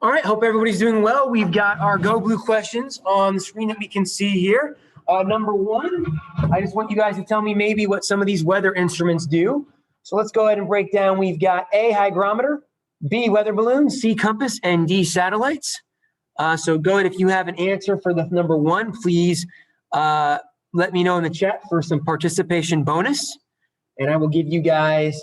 All right, hope everybody's doing well. We've got our Go Blue questions on the screen that we can see here. Number one, I just want you guys to tell me maybe what some of these weather instruments do. So let's go ahead and break down. We've got A, hygrometer, B, weather balloon, C, compass, and D, satellites. So go ahead, if you have an answer for the number one, please let me know in the chat for some participation bonus. And I will give you guys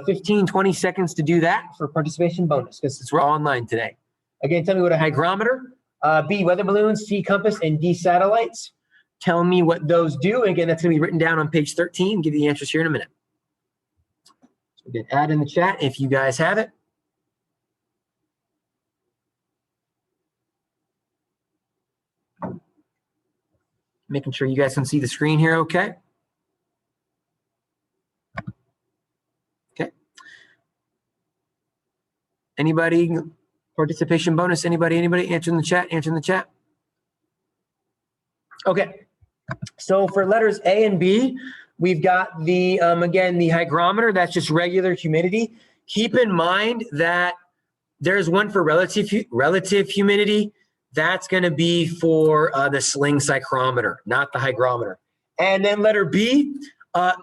15, 20 seconds to do that for participation bonus because we're online today. Again, tell me what a hygrometer, B, weather balloons, C, compass, and D, satellites. Tell me what those do. Again, that's going to be written down on page 13. Give you the answers here in a minute. So again, add in the chat if you guys have it. Making sure you guys can see the screen here okay. Okay. Anybody? Participation bonus? Anybody answer in the chat? Answer in the chat. Okay. So for letters A and B, we've got the, again, the hygrometer. That's just regular humidity. Keep in mind that there's one for relative humidity. That's going to be for the sling psychrometer, not the hygrometer. And then letter B,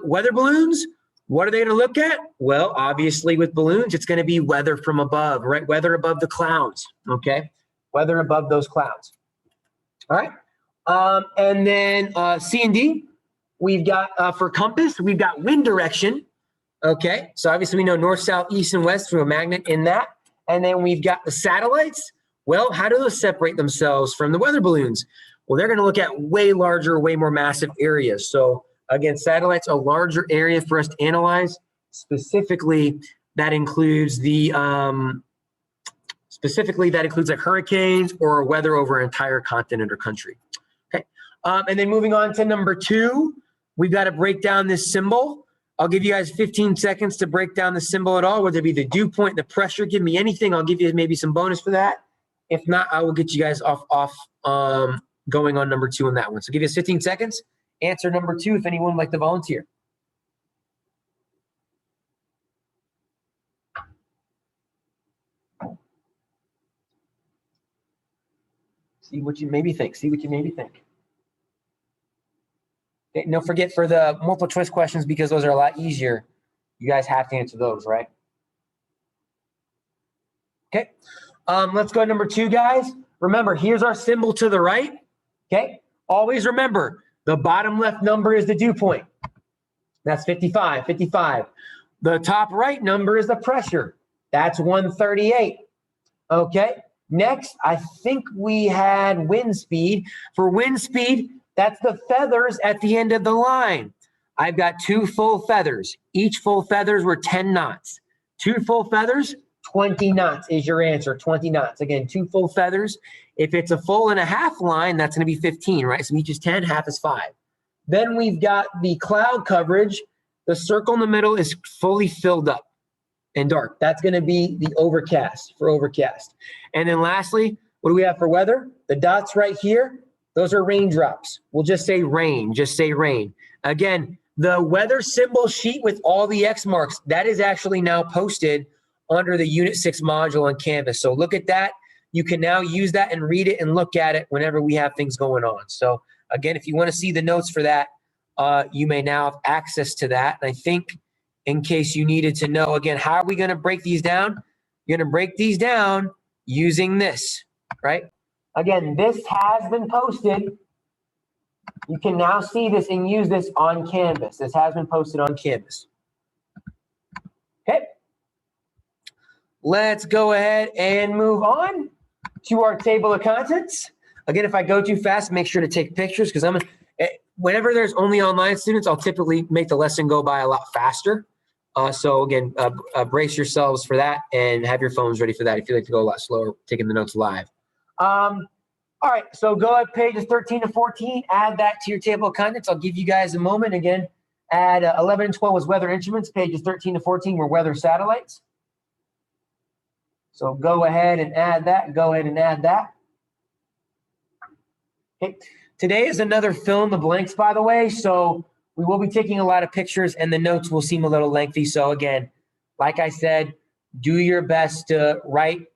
weather balloons. What are they going to look at? Well, obviously with balloons, it's going to be weather from above, right? Weather above the clouds, okay? Weather above those clouds. All right. And then C and D, we've got for compass, we've got wind direction, okay? So obviously we know north, south, east, and west through a magnet in that. And then we've got the satellites. Well, how do those separate themselves from the weather balloons? Well, they're going to look at way larger, way more massive areas. So again, satellites, a larger area for us to analyze. Specifically, that includes the like hurricanes or weather over an entire continent or country. Okay, and then moving on to number two, we've got to break down this symbol. I'll give you guys 15 seconds to break down the symbol at all, whether it be the dew point, the pressure. Give me anything. I'll give you maybe some bonus for that. If not, I will get you guys off going on number two on that one. So give you 15 seconds. Answer number two if anyone would like to volunteer. See what you maybe think. See what you maybe think. Okay, don't forget for the multiple choice questions, because those are a lot easier, you guys have to answer those, right? Okay. Let's go to number two, guys. Remember, here's our symbol to the right. Okay. Always remember, the bottom left number is the dew point. That's 55, 55. The top right number is the pressure. That's 138. Okay. Next, I think we had wind speed. For wind speed, that's the feathers at the end of the line. I've got two full feathers. Each full feathers were 10 knots. Two full feathers, 20 knots is your answer, 20 knots. Again, two full feathers. If it's a full and a half line, that's going to be 15, right? So each is 10, half is 5. Then we've got the cloud coverage. The circle in the middle is fully filled up and dark. That's going to be the overcast, for overcast. And then lastly, what do we have for weather? The dots right here, those are raindrops. We'll just say rain, just say rain. Again, the weather symbol sheet with all the X marks, that is actually now posted under the Unit 6 module on Canvas. So look at that. You can now use that and read it and look at it whenever we have things going on. So again, if you want to see the notes for that, you may now have access to that. And I think in case you needed to know, again, how are we going to break these down? You're going to break these down using this, right? Again, this has been posted. You can now see this and use this on Canvas. This has been posted on Canvas. Okay. Let's go ahead and move on to our table of contents. Again, if I go too fast, make sure to take pictures, because whenever there's only online students, I'll typically make the lesson go by a lot faster. So again, brace yourselves for that and have your phones ready for that if you like to go a lot slower, taking the notes live. All right, so go ahead, pages 13 to 14, add that to your table of contents. I'll give you guys a moment. Again, add 11 and 12 was weather instruments. Pages 13 to 14 were weather satellites. So go ahead and add that. Go ahead and add that. Okay. Today is another fill in the blanks, by the way. So we will be taking a lot of pictures and the notes will seem a little lengthy. So again, like I said, do your best to write,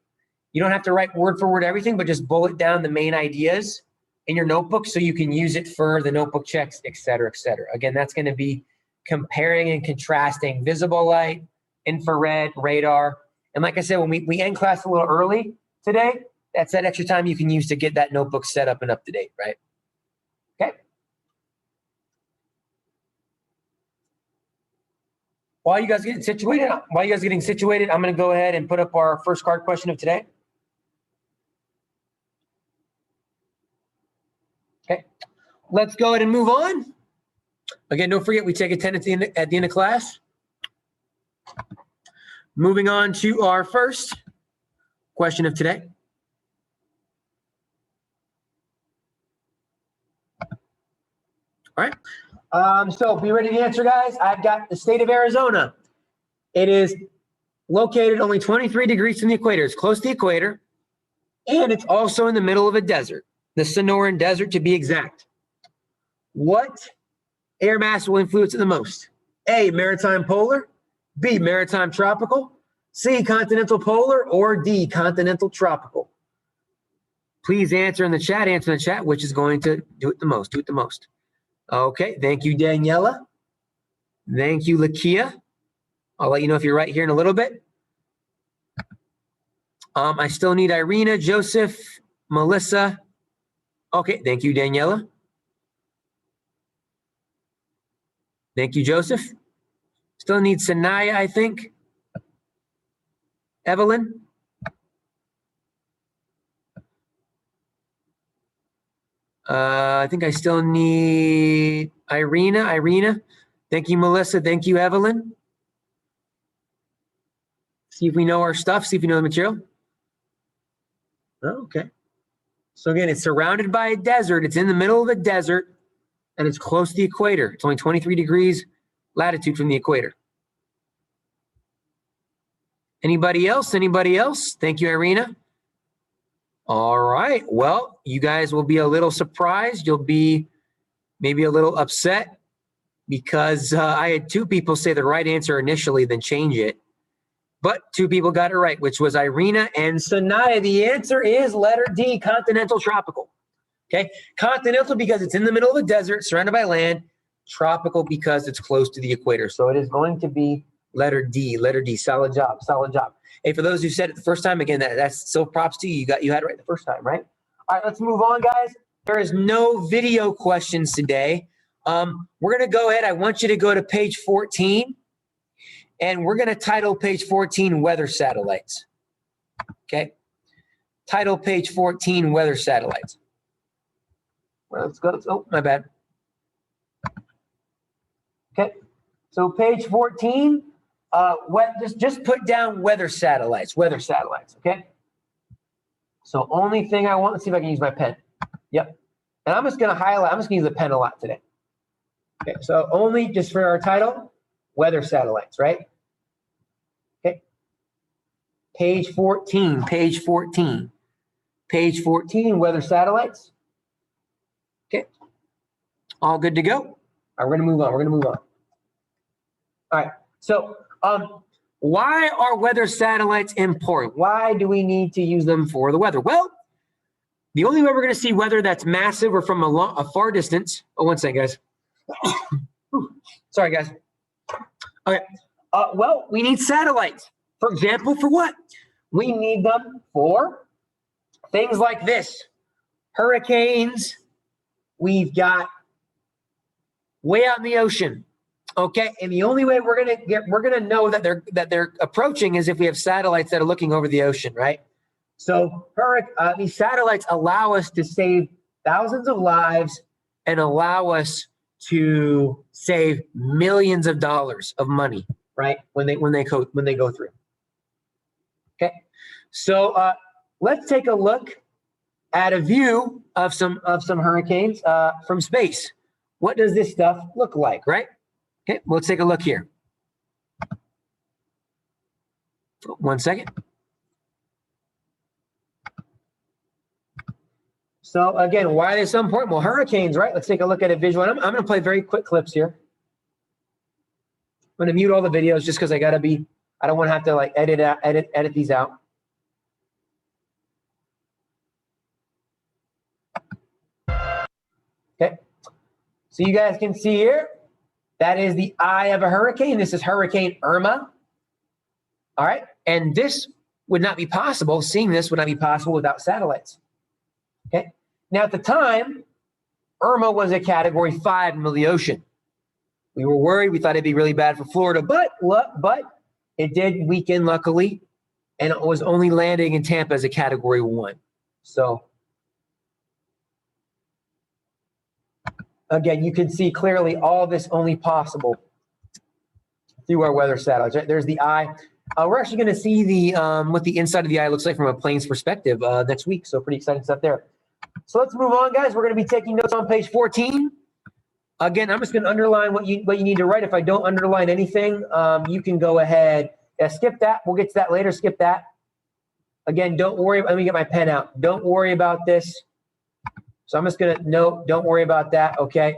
You don't have to write word for word everything, but just bullet down the main ideas in your notebook so you can use it for the notebook checks, et cetera, et cetera. Again, that's going to be comparing and contrasting visible light, infrared, radar. And like I said, when we end class a little early today, that's that extra time you can use to get that notebook set up and up to date, right? Okay. While you guys getting situated, I'm going to go ahead and put up our first card question of today. Okay, let's go ahead and move on. Again, don't forget we take attendance at the end of class. Moving on to our first question of today. All right. So be ready to answer, guys. I've got the state of Arizona. It is located only 23 degrees from the equator. It's close to the equator, and it's also in the middle of a desert, the Sonoran Desert to be exact. What air mass will influence it the most? A, maritime polar, B, maritime tropical, C, continental polar, or D, continental tropical? Please answer in the chat, which is going to do it the most. Okay, thank you, Daniela. Thank you, Lakia. I'll let you know if you're right here in a little bit. I still need Irina, Joseph, Melissa. Okay, thank you, Daniela. Thank you, Joseph. Still need Sanaya, I think. Evelyn. I think I still need Irina. Thank you, Melissa. Thank you, Evelyn. See if we know our stuff. See if we know the material. Oh, okay. So again, it's surrounded by a desert. It's in the middle of a desert, and it's close to the equator. It's only 23 degrees latitude from the equator. Anybody else? Thank you, Irina. All right. Well, you guys will be a little surprised. You'll be maybe a little upset because I had two people say the right answer initially, then change it. But two people got it right, which was Irina and Sanaya. The answer is letter D, continental tropical. Okay. Continental because it's in the middle of a desert surrounded by land. Tropical because it's close to the equator. So it is going to be letter D. Solid job. Hey, for those who said it the first time, again, that's so props to you. You had it right the first time, right? All right, let's move on, guys. There is no video questions today. We're going to go ahead. I want you to go to page 14, and we're going to title page 14 Weather Satellites. Okay? Title page 14 Weather Satellites. Well, let's go. Oh, my bad. Okay. So page 14. Just put down weather satellites, okay? So only thing I want, let's see if I can use my pen. Yep. And I'm just going to highlight, I'm just going to use the pen a lot today. Okay, so only just for our title, weather satellites, right? Okay. Page 14, weather satellites. Okay. All good to go. All right, we're going to move on. All right, so why are weather satellites important? Why do we need to use them for the weather? Well, the only way we're going to see weather that's massive or from a far distance. Oh, one second, guys. Sorry, guys. Okay. Well, we need satellites. For example, for what? We need them for things like this. Hurricanes. We've got way out in the ocean. Okay, and the only way we're gonna know that they're approaching is if we have satellites that are looking over the ocean, right? So these satellites allow us to save thousands of lives and allow us to save millions of dollars of money, right? When they go through. Okay, so let's take a look at a view of some hurricanes from space. What does this stuff look like, right? Okay, well, let's take a look here. 1 second. So again, why are they so important? Well, hurricanes, right? Let's take a look at a visual. I'm going to play very quick clips here. I'm going to mute all the videos just because I don't want to have to like edit these out. Okay. So you guys can see here, that is the eye of a hurricane. This is Hurricane Irma. All right. And this would not be possible. Seeing this would not be possible without satellites. Okay. Now, at the time, Irma was a Category 5 in the ocean. We were worried. We thought it'd be really bad for Florida, but it did weaken, luckily, and it was only landing in Tampa as a Category 1. So, again, you can see clearly all this only possible through our weather satellites. Right? There's the eye. We're actually going to see the what the inside of the eye looks like from a plane's perspective next week. So pretty exciting stuff there. So let's move on, guys. We're going to be taking notes on page 14. Again, I'm just going to underline what you need to write. If I don't underline anything, you can go ahead. Yeah, skip that. We'll get to that later. Skip that. Again, don't worry. Let me get my pen out. Don't worry about this. So I'm just going to note, don't worry about that, okay?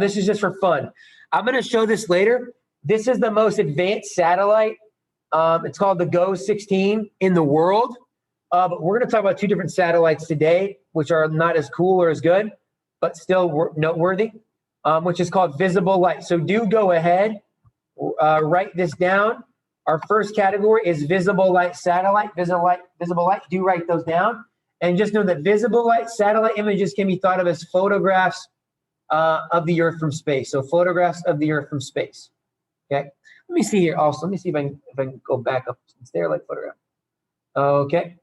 This is just for fun. I'm going to show this later. This is the most advanced satellite. It's called the GO-16 in the world. But we're going to talk about two different satellites today, which are not as cool or as good, but still noteworthy, which is called visible light. So do go ahead, write this down. Our first category is visible light satellite, visible light. Do write those down. And just know that visible light satellite images can be thought of as photographs of the Earth from space. So photographs of the Earth from space. Okay. Let me see here also. Let me see if I can go back up. It's there, like photograph. Okay.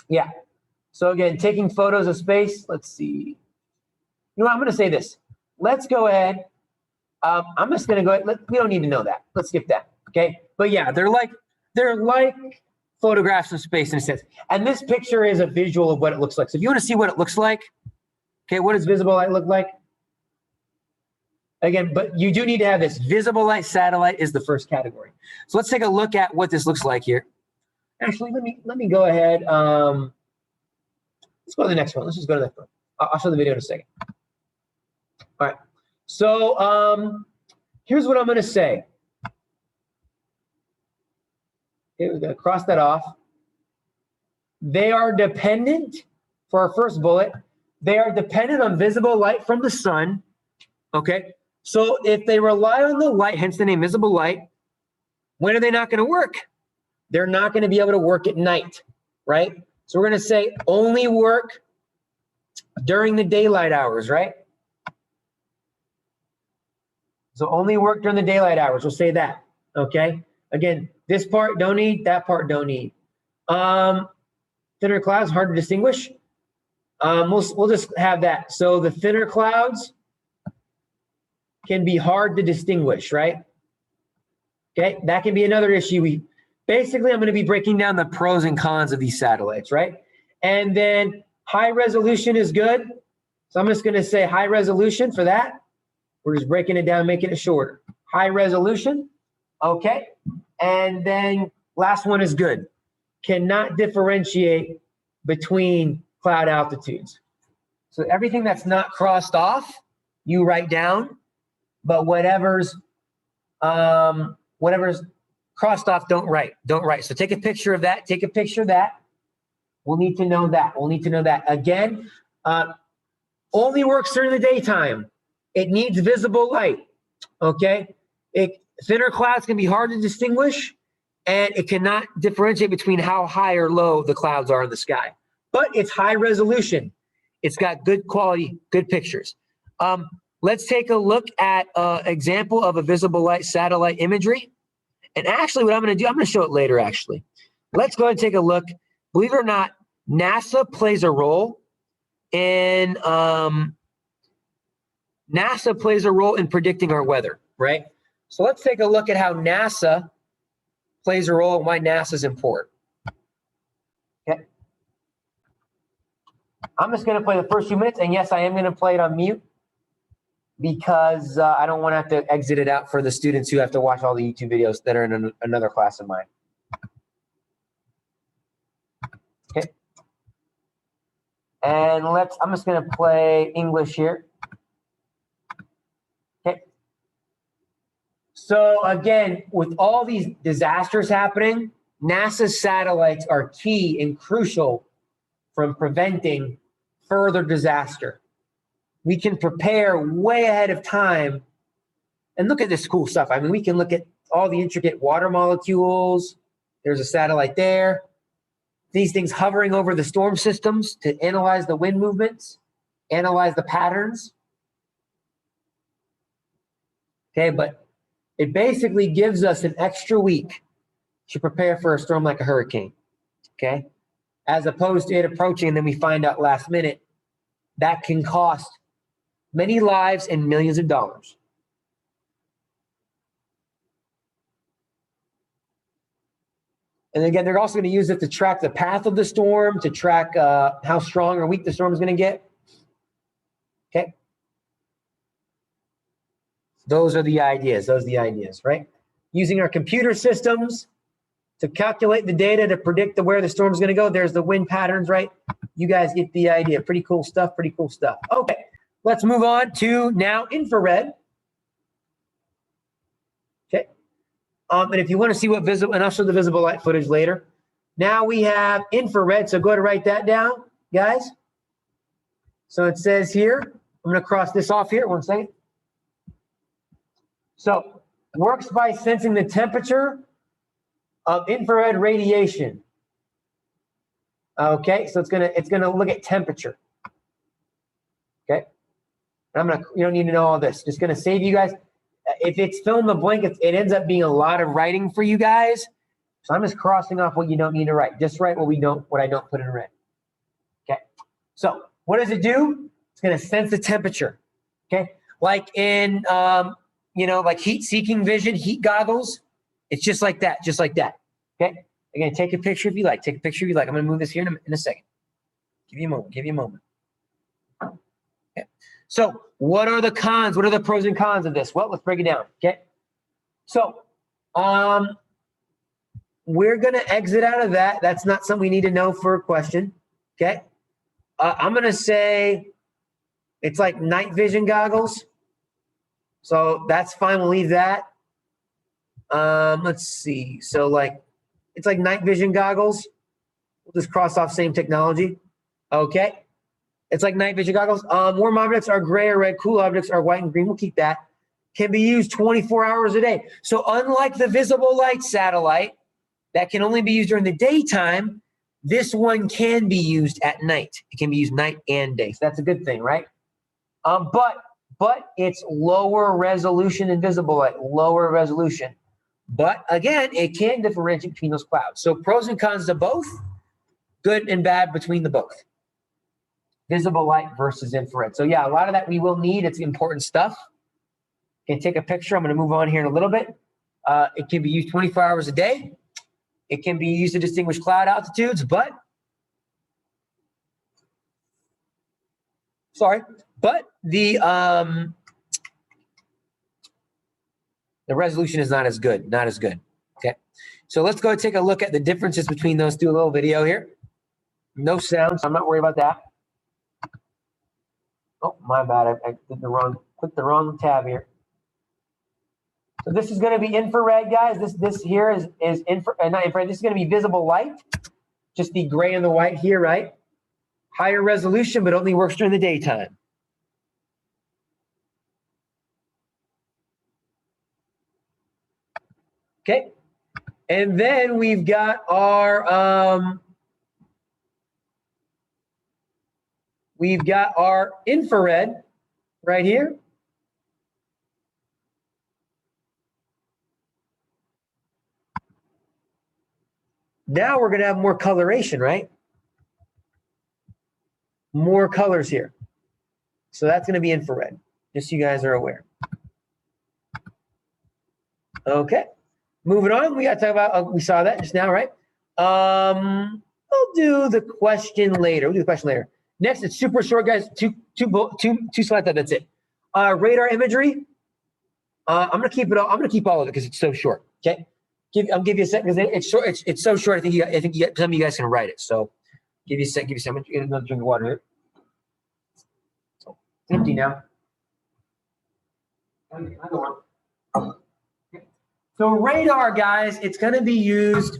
Yeah. So again, taking photos of space. Let's see. You know what? I'm going to say this. Let's go ahead. I'm just going to go ahead. We don't need to know that. Let's skip that. Okay. But yeah, they're like photographs of space in a sense. And this picture is a visual of what it looks like. So if you want to see what it looks like, okay, what does visible light look like? Again, but you do need to have this. Visible light satellite is the first category. So let's take a look at what this looks like here. Actually, let me go ahead. Let's go to the next one. Let's just go to the next one. I'll show the video in a second. All right. So here's what I'm going to say. Okay, we're going to cross that off. They are dependent, for our first bullet, they are dependent on visible light from the sun. Okay. So if they rely on the light, hence the name visible light, when are they not going to work? They're not going to be able to work at night, right? So we're going to say only work during the daylight hours, right? So only work during the daylight hours. We'll say that, okay? Again, this part don't need, that part don't need. Thinner clouds, hard to distinguish. We'll just have that. So the thinner clouds can be hard to distinguish, right? Okay, that can be another issue. Basically, I'm going to be breaking down the pros and cons of these satellites, right? And then high resolution is good. So I'm just going to say high resolution for that. We're just breaking it down, making it shorter. High resolution, okay. And then last one is good. Cannot differentiate between cloud altitudes. So everything that's not crossed off, you write down. But whatever's crossed off, don't write. Don't write. So take a picture of that. Take a picture of that. We'll need to know that. We'll need to know that. Again, only works during the daytime. It needs visible light. Okay? Thinner clouds can be hard to distinguish, and it cannot differentiate between how high or low the clouds are in the sky. But it's high resolution. It's got good quality, good pictures. Let's take a look at an example of a visible light satellite imagery. And actually, what I'm going to do, I'm going to show it later, actually. Let's go ahead and take a look. Believe it or not, NASA plays a role in predicting our weather, right? So let's take a look at how NASA plays a role and why NASA is important. Okay. I'm just going to play the first few minutes. And yes, I am going to play it on mute, because I don't want to have to exit it out for the students who have to watch all the YouTube videos that are in another class of mine. Okay. And I'm just going to play English here. Okay. So again, with all these disasters happening, NASA's satellites are key and crucial from preventing further disaster. we can prepare way ahead of time. And look at this cool stuff. I mean, we can look at all the intricate water molecules. There's a satellite there. These things hovering over the storm systems to analyze the wind movements, analyze the patterns. Okay, but it basically gives us an extra week to prepare for a storm like a hurricane. Okay, as opposed to it approaching and then we find out last minute. That can cost many lives and millions of dollars. And again, they're also going to use it to track the path of the storm, to track how strong or weak the storm is going to get. Okay. Those are the ideas. Those are the ideas, right? Using our computer systems to calculate the data to predict where the storm is going to go. There's the wind patterns, right? You guys get the idea. Pretty cool stuff. Pretty cool stuff. Okay. Let's move on to now infrared. Okay. And if you want to see what visible, and I'll show the visible light footage later. Now we have infrared. So go ahead and write that down, guys. So it says here, I'm going to cross this off here. 1 second. So works by sensing the temperature of infrared radiation. Okay, so it's gonna look at temperature. Okay, and you don't need to know all this. Just gonna save you guys. If it's fill in the blank, it ends up being a lot of writing for you guys. So I'm just crossing off what you don't need to write. Just write what I don't put in red. Okay. So what does it do? It's gonna sense the temperature. Okay, like in like heat-seeking vision, heat goggles. It's just like that. Just like that. Okay. Again, take a picture if you like. Take a picture if you like. I'm gonna move this here in a second. Give you a moment. Give you a moment. Okay. So what are the cons? What are the pros and cons of this? Well, let's break it down. Okay. So we're going to exit out of that. That's not something we need to know for a question. Okay. I'm going to say it's like night vision goggles. So that's fine. We'll leave that. Let's see. So it's like night vision goggles. We'll just cross off same technology. Okay. It's like night vision goggles. Warm objects are gray or red. Cool objects are white and green. We'll keep that. Can be used 24 hours a day. So unlike the visible light satellite that can only be used during the daytime, this one can be used at night. It can be used night and day. So that's a good thing, right? But it's lower resolution than visible light, lower resolution. But again, it can differentiate between those clouds. So pros and cons to both, good and bad between the both. Visible light versus infrared. So yeah, a lot of that we will need. It's important stuff. You can take a picture. I'm going to move on here in a little bit. It can be used 24 hours a day. It can be used to distinguish cloud altitudes, but the resolution is not as good. Not as good. Okay. So let's go take a look at the differences between those two. A little video here. No sound, so I'm not worried about that. Oh, my bad. I clicked the wrong tab here. So this is going to be infrared, guys. This here is not infrared. This is going to be visible light. Just the gray and the white here, right? Higher resolution, but only works during the daytime. Okay. And then we've got our infrared right here. Now we're going to have more coloration, right? More colors here. So that's going to be infrared, just so you guys are aware. Okay. Moving on, we got to talk about, we saw that just now, right? We'll do the question later. Next, it's super short, guys. Two slides. That's it. Radar imagery. I'm gonna keep it all. I'm gonna keep all of it because it's so short. Okay. I'll give you a second because it's short. It's so short. I think some of you guys can write it. So give you a second. Get another drink of water here. So it's empty now. So radar, guys, it's going to be used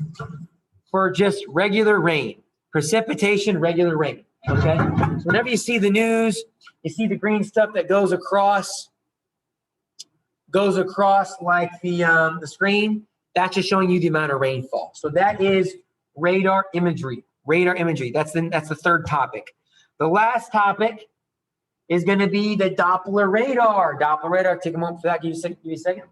for just regular rain, precipitation, regular rain. Okay, so whenever you see the news, you see the green stuff that goes across like the screen. That's just showing you the amount of rainfall. So that is radar imagery. Radar imagery. That's the third topic. The last topic is going to be the Doppler radar. Doppler radar. Take a moment for that. Give you a second.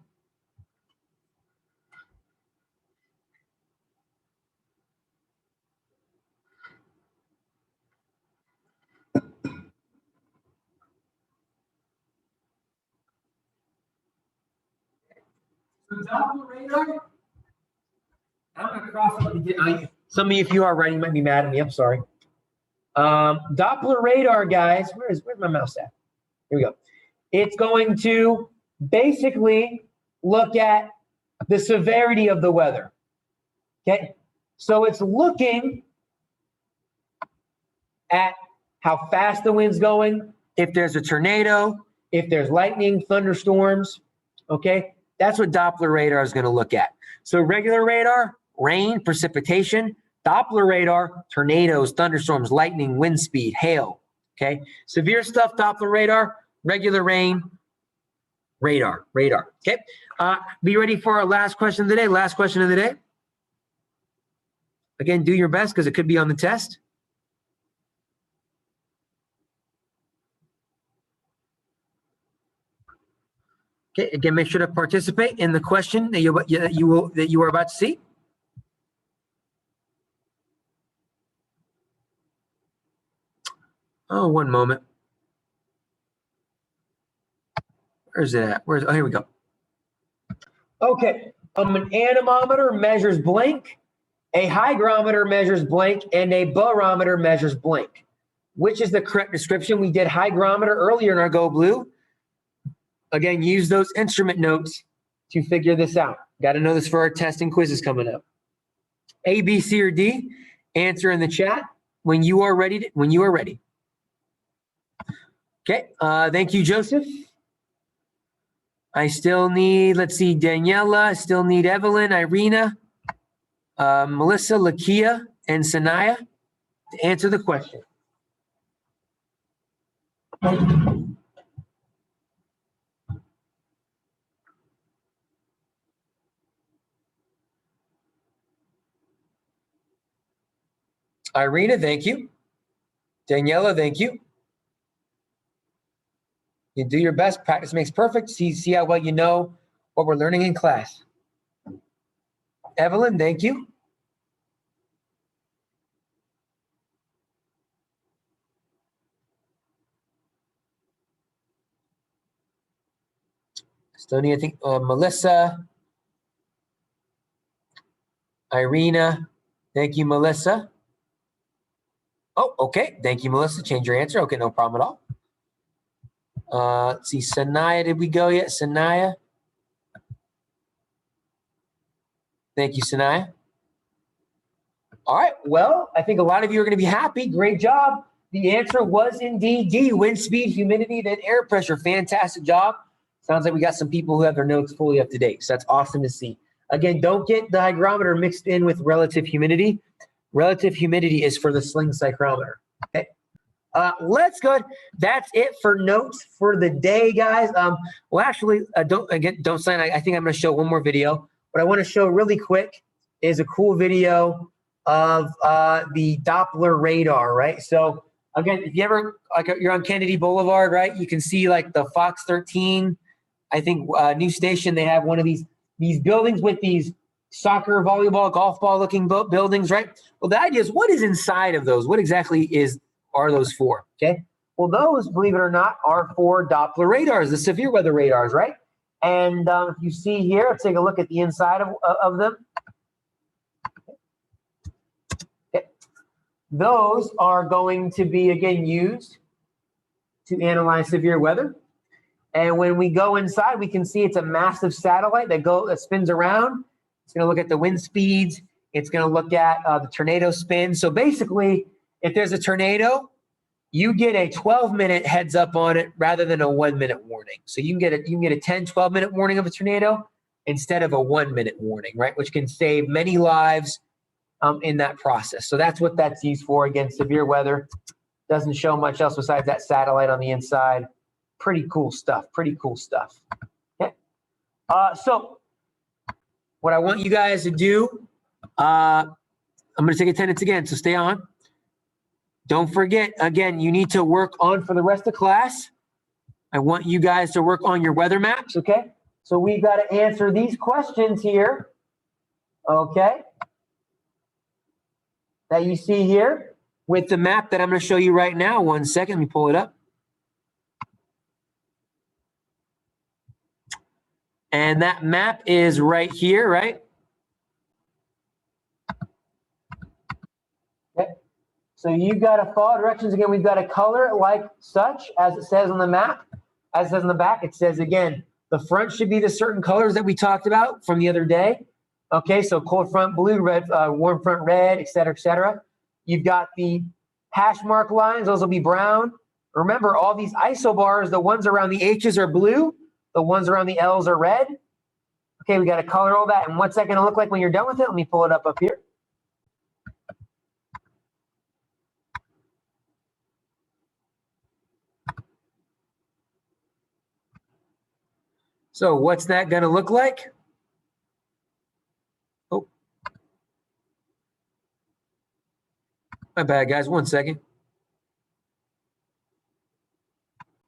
So Doppler radar. I'm going to cross it. Some of you, if you are writing, might be mad at me. I'm sorry. Doppler radar, guys. Where's my mouse at? Here we go. It's going to basically look at the severity of the weather. Okay, so it's looking at how fast the wind's going, if there's a tornado, if there's lightning, thunderstorms. Okay, that's what Doppler radar is going to look at. So regular radar, rain, precipitation. Doppler radar, tornadoes, thunderstorms, lightning, wind speed, hail. Okay, severe stuff, Doppler radar. Regular rain, radar. Okay, be ready for our last question of the day. Last question of the day. Again, do your best because it could be on the test. Okay, again, make sure to participate in the question that you are about to see. Oh, one moment. Where's it at? Oh, here we go. Okay, an anemometer measures blank, a hygrometer measures blank, and a barometer measures blank. Which is the correct description? We did hygrometer earlier in our Go Blue. Again, use those instrument notes to figure this out. Got to know this for our testing quizzes coming up. A, B, C, or D? Answer in the chat when you are ready. Okay, thank you, Joseph. I still need, let's see, Daniela, still need Evelyn, Irina, Melissa, Lakia, and Sanaya to answer the question. Irina, thank you. Daniela, thank you. You do your best. Practice makes perfect. See how well you know what we're learning in class. Evelyn, thank you. Still need, I think, Melissa. Irina, thank you, Melissa. Oh, okay. Thank you, Melissa. Change your answer. Okay, no problem at all. Let's see, Sanaya, did we go yet? Sanaya? Thank you, Sanaya. All right, well, I think a lot of you are going to be happy. Great job. The answer was indeed D, wind speed, humidity, then air pressure. Fantastic job. Sounds like we got some people who have their notes fully up to date, so that's awesome to see. Again, don't get the hygrometer mixed in with relative humidity. Relative humidity is for the sling psychrometer. Okay. Let's go. That's it for notes for the day, guys. Well, actually, don't sign. I think I'm going to show one more video. What I want to show really quick is a cool video of the Doppler radar, right? So again, if you ever you're on Kennedy Boulevard, right? You can see like the Fox 13, I think new station. They have one of these buildings with these soccer, volleyball, golf ball looking buildings, right? Well, the idea is what is inside of those? What exactly are those for? Okay. Well, those, believe it or not, are for Doppler radars, the severe weather radars, right? And if you see here, let's take a look at the inside of them. Okay. Those are going to be, again, used to analyze severe weather. And when we go inside, we can see it's a massive satellite that spins around. It's going to look at the wind speeds. It's going to look at the tornado spin. So basically, if there's a tornado, you get a 12-minute heads up on it rather than a 1-minute warning. So you can get a 10, 12-minute warning of a tornado instead of a 1-minute warning, right? Which can save many lives in that process. So that's what that's used for. Again, severe weather. Doesn't show much else besides that satellite on the inside. Pretty cool stuff. Pretty cool stuff. Okay. So what I want you guys to do, I'm going to take attendance again, so stay on. Don't forget, again, you need to work on for the rest of class. I want you guys to work on your weather maps, okay? So we've got to answer these questions here, okay? That you see here with the map that I'm going to show you right now. 1 second, let me pull it up. And that map is right here, right? Okay. So you've got to follow directions. Again, we've got to color it like such as it says on the map. As it says on the back, it says, again, the front should be the certain colors that we talked about from the other day. Okay, so cold front blue, red, warm front red, et cetera, et cetera. You've got the hash mark lines. Those will be brown. Remember, all these isobars, the ones around the H's are blue. The ones around the L's are red. Okay, we got to color all that. And what's that going to look like when you're done with it? Let me pull it up here. So what's that going to look like? Oh, my bad, guys. 1 second.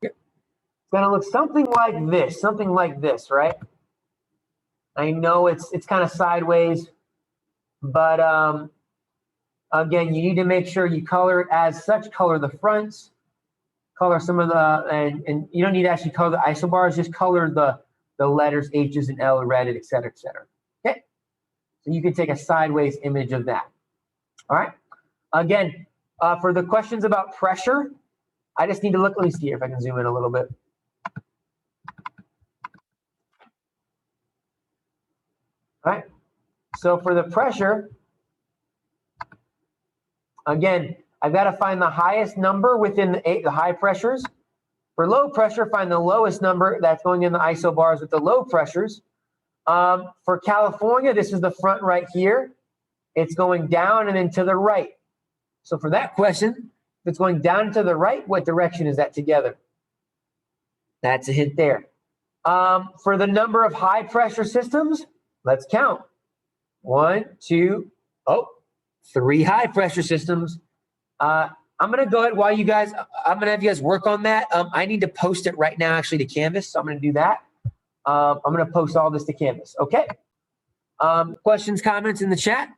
It's going to look something like this, right? I know it's kind of sideways, but again, you need to make sure you color it as such. Color the fronts, color some of the, and you don't need to actually color the isobars, just color the letters H's and L red, et cetera, et cetera. Okay, so you can take a sideways image of that. All right. Again, for the questions about pressure, I just need to look. Let me see here if I can zoom in a little bit. All right. So for the pressure, again, I've got to find the highest number within the high pressures. For low pressure, find the lowest number that's going in the isobars with the low pressures. For California, this is the front right here. It's going down and then to the right. So for that question, if it's going down and to the right, what direction is that together? That's a hint there. For the number of high pressure systems, let's count. 1, 2, 3 high pressure systems. I'm going to go ahead while you guys, I'm going to have you guys work on that. I need to post it right now actually to Canvas. So I'm going to do that. I'm going to post all this to Canvas. Okay. Questions, comments in the chat?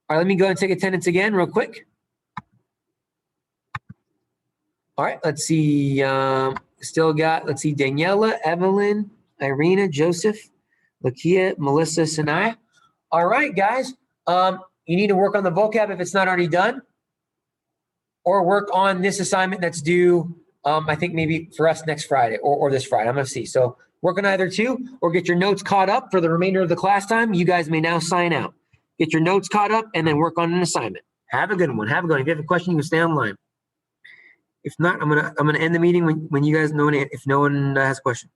All right, let me go ahead and take attendance again real quick. All right, let's see. Still got, let's see, Daniela, Evelyn, Irina, Joseph, Lakia, Melissa, Sanaya. All right, guys. You need to work on the vocab if it's not already done, or work on this assignment that's due, I think maybe for us next Friday or this Friday. I'm going to see. So work on either two, or get your notes caught up for the remainder of the class time. You guys may now sign out. Get your notes caught up and then work on an assignment. Have a good one. Have a good one. If you have a question, you can stay online. If not, I'm gonna end the meeting when you guys know if no one has a question.